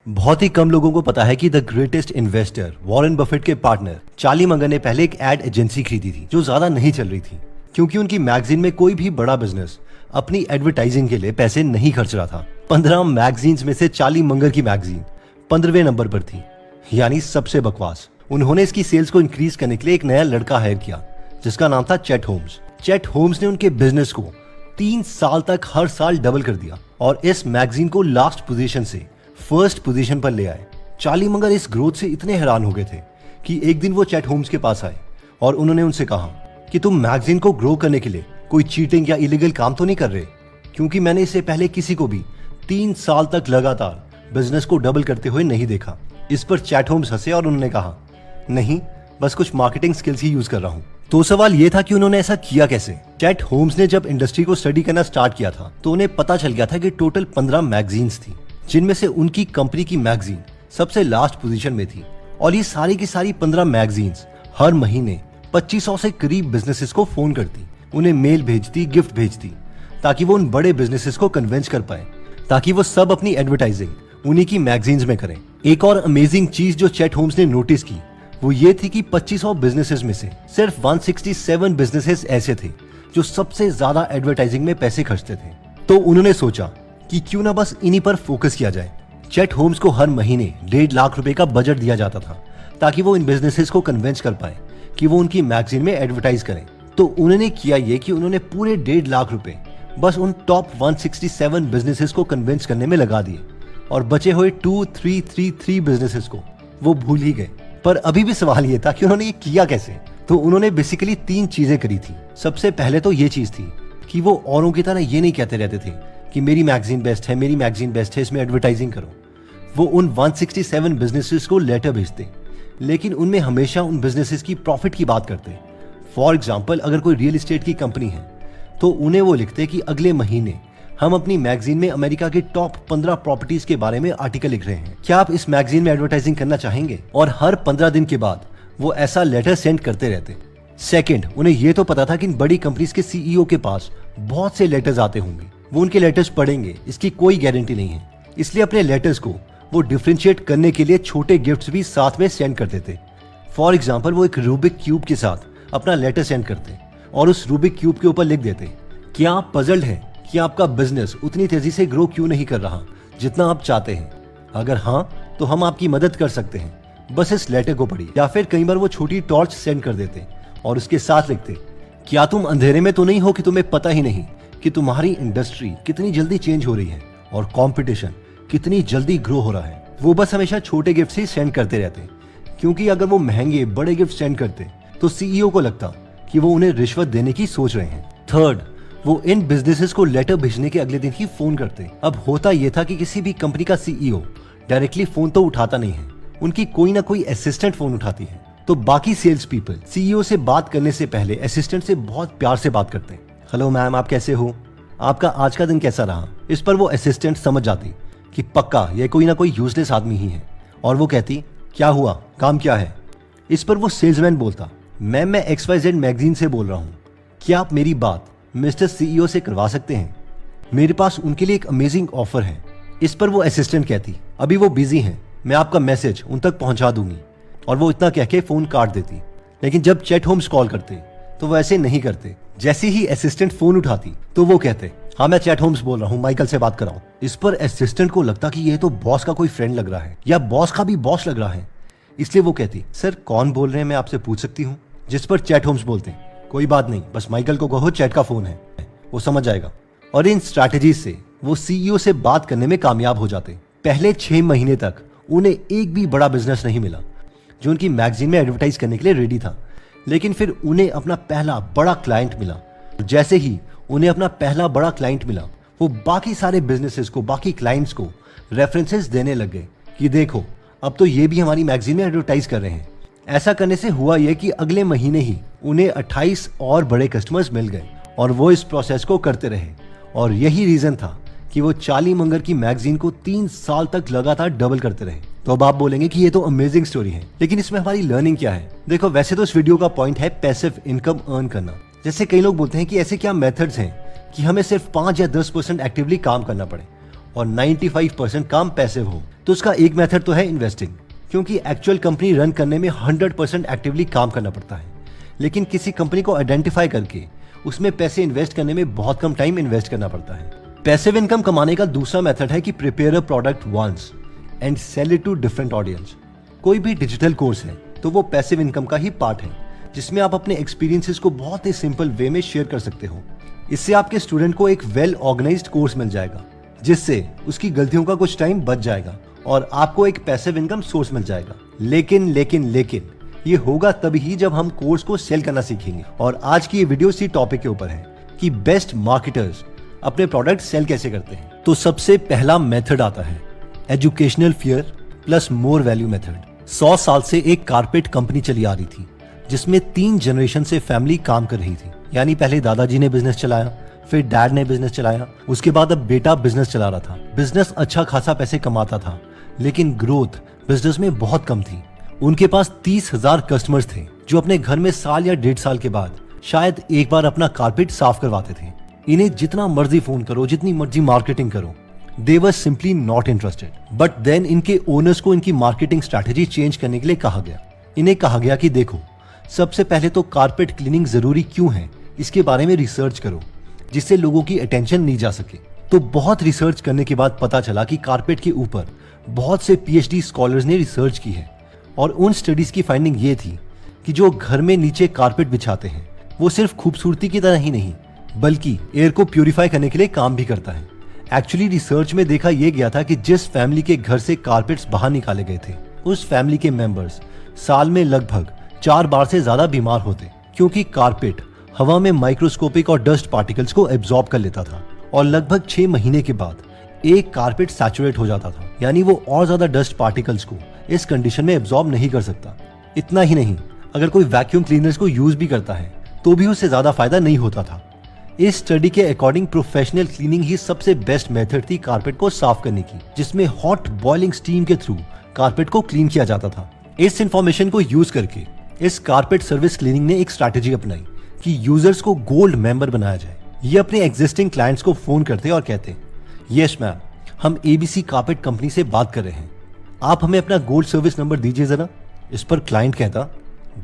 बहुत ही कम लोगों को पता है कि the greatest investor Warren Buffett के पार्टनर चार्ली मंगर ने पहले एक एड एजेंसी खरीदी थी जो ज्यादा नहीं चल रही थी, क्योंकि उनकी मैगजीन में कोई भी बड़ा बिजनेस अपनी एडवर्टाइजिंग के लिए पैसे नहीं खर्च रहा था। 15 मैगजीन्स में से चार्ली मंगर की मैगजीन 15वें नंबर पर थी, यानी सबसे बकवास। उन्होंने इसकी सेल्स को इंक्रीज करने के लिए एक नया लड़का हायर किया जिसका नाम था चेट होम्स। चेट होम्स ने उनके बिजनेस को 3 साल तक हर साल डबल कर दिया और इस मैगजीन को लास्ट पोजीशन से फर्स्ट पोजीशन पर ले आए। चार्ली मंगर इस ग्रोथ से इतने हैरान हो गए थे कि एक दिन वो चेट होम्स के पास आए और उन्होंने उनसे कहा कि तुम मैगजीन को ग्रो करने के लिए कोई चीटिंग या इलीगल काम तो नहीं कर रहे, क्योंकि मैंने इससे पहले किसी को भी 3 साल तक लगातार बिजनेस को डबल करते हुए नहीं देखा। इस पर चेट होम्स हंसे और उन्होंने कहा, नहीं, बस कुछ मार्केटिंग स्किल्स ही यूज कर रहा हूं। तो सवाल ये था कि उन्होंने ऐसा किया कैसे। चेट होम्स ने जब इंडस्ट्री को स्टडी करना स्टार्ट किया था तो उन्हें पता चल गया था कि टोटल 15 मैगजीन्स थी, जिनमें से उनकी कंपनी की मैगजीन सबसे लास्ट पोजीशन में थी। और ये सारी की सारी 15 मैगजीन्स हर महीने 2500 से करीब बिजनेसेस को फोन करती, उन्हें मेल भेजती, गिफ्ट भेजती, ताकि वो उन बड़े बिजनेसेस को कन्विंस कर पाए ताकि वो सब अपनी एडवर्टाइजिंग उन्हीं की मैगजीन्स में करें। एक और अमेजिंग चीज जो चेट होम्स ने नोटिस की वो ये थी कि 2500 बिजनेसेस में से सिर्फ 167 बिजनेसेस ऐसे थे जो सबसे ज्यादा एडवर्टाइजिंग में पैसे खर्चते थे। तो उन्होंने सोचा कि क्यों ना बस इन्हीं पर फोकस किया जाए। चेट होम्स को हर महीने 1.5 लाख रुपए का बजट दिया जाता था ताकि वो इन बिजनेसेस को कन्विंस कर पाए कि वो उनकी मैगजीन में एडवर्टाइज करें। तो उन्होंने किया ये कि उन्होंने पूरे 1.5 लाख रुपए बस उन टॉप 167 बिजनेसेस को कन्विंस करने में लगा दिए और बचे हुए 2333 बिजनेसेस को वो भूल ही गए। पर अभी भी सवाल ये था कि उन्होंने ये किया कैसे। तो उन्होंने बेसिकली 3 चीजें करी थी। सबसे पहले तो ये चीज थी कि वो औरों की तरह ये नहीं कहते रहते थे कि मेरी मैगजीन बेस्ट है, मेरी मैगजीन बेस्ट है, इसमें एडवर्टाइजिंग करो। वो उन 167 बिजनेसेस को लेटर भेजते, लेकिन उनमें हमेशा उन बिजनेसेस की प्रॉफिट की बात करते। फॉर एग्जाम्पल, अगर कोई रियल एस्टेट की कंपनी है तो उन्हें वो लिखते कि अगले महीने हम अपनी मैगजीन में अमेरिका के टॉप 15 प्रॉपर्टीज के बारे में आर्टिकल लिख रहे हैं, क्या आप इस मैगजीन में एडवर्टाइजिंग करना चाहेंगे? और हर 15 दिन के बाद वो ऐसा लेटर सेंड करते रहते। सेकंड, उन्हें ये तो पता था कि इन बड़ी कंपनीज के सीईओ के पास बहुत से लेटर्स आते होंगे, वो उनके लेटर्स पढ़ेंगे, इसकी कोई गारंटी नहीं है। इसलिए अपने लेटर्स को वो डिफरेंशिएट करने के लिए छोटे गिफ्ट्स भी साथ में सेंड करते थे। फॉर एग्जाम्पल, वो एक रूबिक क्यूब के साथ अपना लेटर सेंड करते और उस रूबिक क्यूब के ऊपर लिख देते, क्या आप पजल्ड हैं कि आपका बिजनेस उतनी तेजी से ग्रो क्यों नहीं कर रहा जितना आप चाहते हैं? अगर हाँ, तो हम आपकी मदद कर सकते हैं, बस इस लेटर को पढ़िए। या फिर कई बार वो छोटी टॉर्च सेंड कर देते और उसके साथ लिखते, क्या तुम अंधेरे में तो नहीं हो कि तुम्हें पता ही नहीं कि तुम्हारी इंडस्ट्री कितनी जल्दी चेंज हो रही है और कंपटीशन कितनी जल्दी ग्रो हो रहा है। वो बस हमेशा छोटे गिफ्ट ही सेंड करते रहते, क्योंकि अगर वो महंगे बड़े गिफ्ट सेंड करते तो सीईओ को लगता कि वो उन्हें रिश्वत देने की सोच रहे हैं। थर्ड, वो इन बिजनेसेस को लेटर भेजने के अगले दिन ही फोन करते। अब होता यह था कि किसी भी कंपनी का सीईओ डायरेक्टली फोन तो उठाता नहीं है, उनकी कोई ना कोई असिस्टेंट फोन उठाती है। तो बाकी सेल्स पीपल सीईओ से बात करने से पहले असिस्टेंट से बहुत प्यार से बात करते हैं। हेलो मैम, आप कैसे हो? आपका आज का दिन कैसा रहा? इस पर वो असिस्टेंट समझ जाती कि पक्का ये कोई ना कोई यूजलेस आदमी ही है और वो कहती, क्या हुआ, काम क्या है? इस पर वो सेल्समैन बोलता, मैम मैं XYZ मैगजीन से बोल रहा हूँ, क्या आप मेरी बात मिस्टर सीईओ से करवा सकते हैं? मेरे पास उनके लिए एक अमेजिंग ऑफर है। इस पर वो असिस्टेंट कहती, अभी वो बिजी हैं, मैं आपका मैसेज उन तक पहुंचा दूंगी। और वो इतना कह के फोन काट देती। लेकिन जब चेट होम्स कॉल करते तो वो ऐसे नहीं करते। जैसे ही असिस्टेंट फोन उठाती तो वो कहते, हाँ मैं चेट होम्स बोल रहा हूँ, माइकल से बात कराऊं। इस पर असिस्टेंट को लगता कि ये तो बॉस का कोई फ्रेंड लग रहा है या बॉस का भी बॉस लग रहा है, इसलिए वो कहती, सर कौन बोल रहे हैं, मैं आपसे पूछ सकती हूँ? जिस पर चेट होम्स बोलते, कोई बात नहीं, बस माइकल को कहो चैट का फोन है, वो समझ जाएगा। और इन स्ट्रैटेजीज से वो सीईओ से बात करने में कामयाब हो जाते। पहले 6 महीने तक उन्हें एक भी बड़ा बिजनेस नहीं मिला जो उनकी मैगजीन में एडवर्टाइज करने के लिए रेडी था, लेकिन फिर उन्हें अपना पहला बड़ा क्लाइंट मिला। जैसे ही उन्हें अपना पहला बड़ा क्लाइंट मिला, वो बाकी सारे बिजनेसेस को, बाकी क्लाइंट्स को रेफरेंसेस देने लग गए कि देखो अब तो ये भी हमारी मैगजीन में एडवर्टाइज कर रहे हैं। ऐसा करने से हुआ यह कि अगले महीने ही उन्हें 28 और बड़े कस्टमर्स मिल गए और वो इस प्रोसेस को करते रहे। और यही रीजन था कि वो चार्ली मंगर की मैगजीन को 3 साल तक लगातार डबल करते रहे। तो अब आप बोलेंगे कि ये तो अमेजिंग स्टोरी है, लेकिन इसमें हमारी लर्निंग क्या है? देखो, वैसे तो इस वीडियो का पॉइंट है पैसिव इनकम अर्न करना। जैसे कई लोग बोलते हैं कि ऐसे क्या मेथड्स हैं कि हमें सिर्फ 5 या 10% एक्टिवली काम करना पड़े और 95% काम पैसिव हो, तो उसका एक मेथड तो है इन्वेस्टिंग, क्योंकि एक्चुअल कंपनी रन करने में 100% एक्टिवली काम करना पड़ता है। लेकिन किसी कंपनी को आइडेंटिफाई करके उसमें पैसे इन्वेस्ट करने में बहुत कम टाइम इन्वेस्ट करना पड़ता है। पैसिव इनकम कमाने का दूसरा मेथड है कि prepare a product once and sell it to different audience. कोई भी डिजिटल कोर्स है तो वो पैसिव इनकम का ही पार्ट है, जिसमें आप अपने एक्सपीरियंसेस को बहुत ही सिंपल वे में शेयर कर सकते हो। इससे आपके स्टूडेंट को एक वेल ऑर्गेनाइज्ड कोर्स मिल जाएगा, जिससे उसकी गलतियों का कुछ टाइम बच जाएगा और आपको एक पैसिव इनकम सोर्स मिल जाएगा। लेकिन ये होगा तभी ही जब हम कोर्स को सेल करना सीखेंगे। और आज की ये वीडियो इसी टॉपिक के ऊपर है कि बेस्ट मार्केटर्स अपने प्रोडक्ट सेल कैसे करते हैं। तो सबसे पहला मेथड आता है educational fear plus more value method. 100 साल से एक कारपेट कंपनी चली आ रही थी, जिसमें 3 जनरेशन से फैमिली काम कर रही थी। यानी पहले दादाजी ने बिजनेस चलाया, फिर डैड ने बिजनेस चलाया, उसके बाद अब बेटा बिजनेस चला रहा था। बिजनेस अच्छा खासा पैसे कमाता था, लेकिन ग्रोथ बिजनेस में बहुत कम थी। उनके पास 30,000 कस्टमर्स थे, जो अपने घर में साल या 1.5 साल के बाद शायद एक बार अपना कारपेट साफ करवाते थे। इन्हें जितना मर्जी फोन करो, जितनी मर्जी मार्केटिंग करो, they were simply not interested. But then इनके ओनर्स को इनकी मार्केटिंग स्ट्रैटेजी चेंज करने के लिए कहा गया। इन्हें कहा गया कि देखो, सबसे पहले तो कारपेट क्लीनिंग जरूरी क्यों है, इसके बारे में रिसर्च करो, जिससे लोगों की अटेंशन नहीं जा सके। तो बहुत रिसर्च करने के बाद पता चला कि कारपेट के ऊपर बहुत से PhD स्कॉलर्स ने रिसर्च की है, और उन स्टडीज की फाइंडिंग ये थी कि जो घर में नीचे कारपेट बिछाते हैं वो सिर्फ खूबसूरती की तरह ही नहीं, बल्कि एयर को प्यूरिफाई करने के लिए काम भी करता है। एक्चुअली रिसर्च में देखा यह गया था कि जिस फैमिली के घर से कारपेट्स बाहर निकाले गए थे, उस फैमिली के मेंबर्स साल में लगभग 4 बार से ज्यादा बीमार होते, क्योंकि कारपेट हवा में माइक्रोस्कोपिक और डस्ट पार्टिकल्स को एब्जॉर्ब कर लेता था, और लगभग 6 महीने के बाद एक कारपेट सैचुरेट हो जाता था। यानी वो और ज्यादा डस्ट पार्टिकल्स को इस कंडीशन में एब्जॉर्ब नहीं कर सकता। इतना ही नहीं, अगर कोई वैक्यूम क्लीनर्स को यूज भी करता है तो भी उससे ज्यादा फायदा नहीं होता था। इस स्टडी के अकॉर्डिंग प्रोफेशनल क्लीनिंग ही सबसे बेस्ट मेथड थी कारपेट को साफ करने की, जिसमें हॉट बॉइलिंग स्टीम के थ्रू कारपेट को क्लीन किया जाता था। इस इंफॉर्मेशन को यूज करके इस कारपेट सर्विस क्लीनिंग ने एक स्ट्रैटेजी अपनाई कि यूजर्स को गोल्ड मेंबर बनाया जाए। ये अपने एग्जिस्टिंग क्लाइंट्स को फोन करते और कहते, यस मैम, हम ABC कारपेट कंपनी से बात कर रहे हैं, आप हमें अपना गोल्ड सर्विस नंबर दीजिए जरा। इस पर क्लाइंट कहता,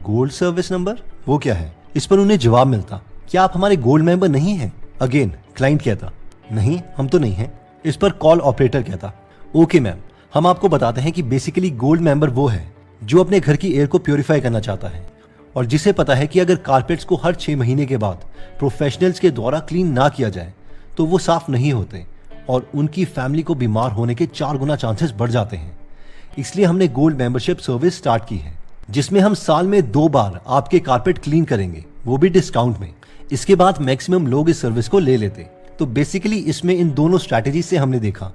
गोल्ड सर्विस नंबर, वो क्या है? इस पर उन्हें जवाब मिलता, क्या आप हमारे गोल्ड मेंबर नहीं हैं? अगेन क्लाइंट कहता, नहीं, हम तो नहीं हैं। इस पर कॉल ऑपरेटर कहता, ओके मैम, हम आपको बताते हैं कि बेसिकली गोल्ड मेंबर वो है जो अपने घर की एयर को प्योरीफाई करना चाहता है, और जिसे पता है कि अगर कारपेट्स को हर 6 महीने के बाद प्रोफेशनल्स के द्वारा क्लीन ना किया जाए तो वो साफ नहीं होते, और उनकी फैमिली को बीमार होने के 4 गुना चांसेस बढ़ जाते हैं। इसलिए हमने गोल्ड मेंबरशिप सर्विस स्टार्ट की है, जिसमें हम साल में 2 बार आपके कारपेट क्लीन करेंगे, वो भी डिस्काउंट में। इसके बाद मैक्सिमम लोग इस सर्विस को ले लेते। तो बेसिकली इसमें इन दोनों स्ट्रैटेजी से हमने देखा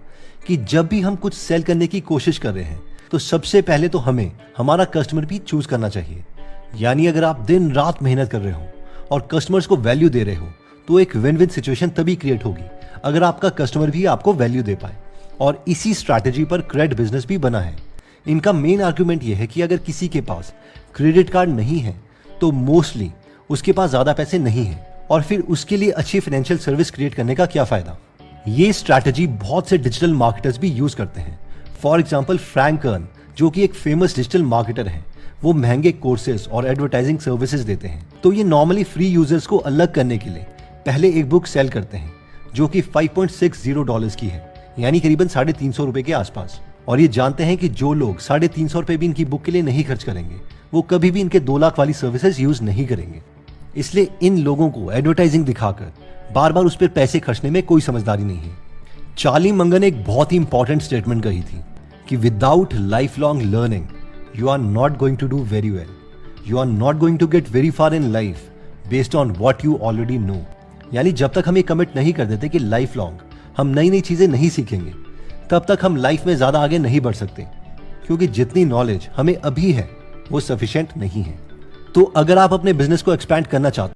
कि जब भी हम कुछ सेल करने की कोशिश कर रहे हैं तो सबसे पहले तो हमें हमारा कस्टमर भी चूज करना चाहिए। यानी अगर आप दिन रात मेहनत कर रहे हो और कस्टमर्स को वैल्यू दे रहे हो तो एक विन विन सिचुएशन तभी क्रिएट होगी अगर आपका कस्टमर भी आपको वैल्यू दे पाए। और इसी स्ट्रैटेजी पर क्रेड बिजनेस भी बना है। इनका मेन आर्गुमेंट यह है कि अगर किसी के पास क्रेडिट कार्ड नहीं है तो मोस्टली उसके पास ज्यादा पैसे नहीं है, और फिर उसके लिए अच्छी फाइनेंशियल सर्विस क्रिएट करने का क्या फायदा। ये स्ट्रैटेजी बहुत से डिजिटल मार्केटर्स भी यूज करते हैं। फॉर एग्जाम्पल फ्रैंक कर्न, जो कि एक फेमस डिजिटल मार्केटर है, वो महंगे कोर्सेज और एडवर्टाइजिंग सर्विसेज देते हैं। तो ये नॉर्मली फ्री यूजर्स को अलग करने के लिए पहले एक बुक सेल करते हैं जो कि $5.60 की है, यानी करीबन 350 रुपए के आसपास। और ये जानते हैं कि जो लोग 350 रुपए भी इनकी बुक के लिए नहीं खर्च करेंगे वो कभी भी इनके 2 लाख वाली सर्विसेज यूज नहीं करेंगे। इसलिए इन लोगों को एडवर्टाइजिंग दिखाकर बार बार उस पर पैसे खर्चने में कोई समझदारी नहीं है। चार्ली मंगन ने एक बहुत ही इंपॉर्टेंट स्टेटमेंट कही थी कि without life long learning you are not going to do very well, you are not going to get very far in life based on what you already know. यानी जब तक हम ये कमिट नहीं कर देते कि लाइफ लॉन्ग हम नई नई चीजें नहीं सीखेंगे, तब तक हम लाइफ में ज्यादा आगे नहीं बढ़ सकते, क्योंकि जितनी नॉलेज हमें अभी है वो सफिशिएंट नहीं है। तो अगर आप अपने बिजनेस को एक्सपैंड करना चाहते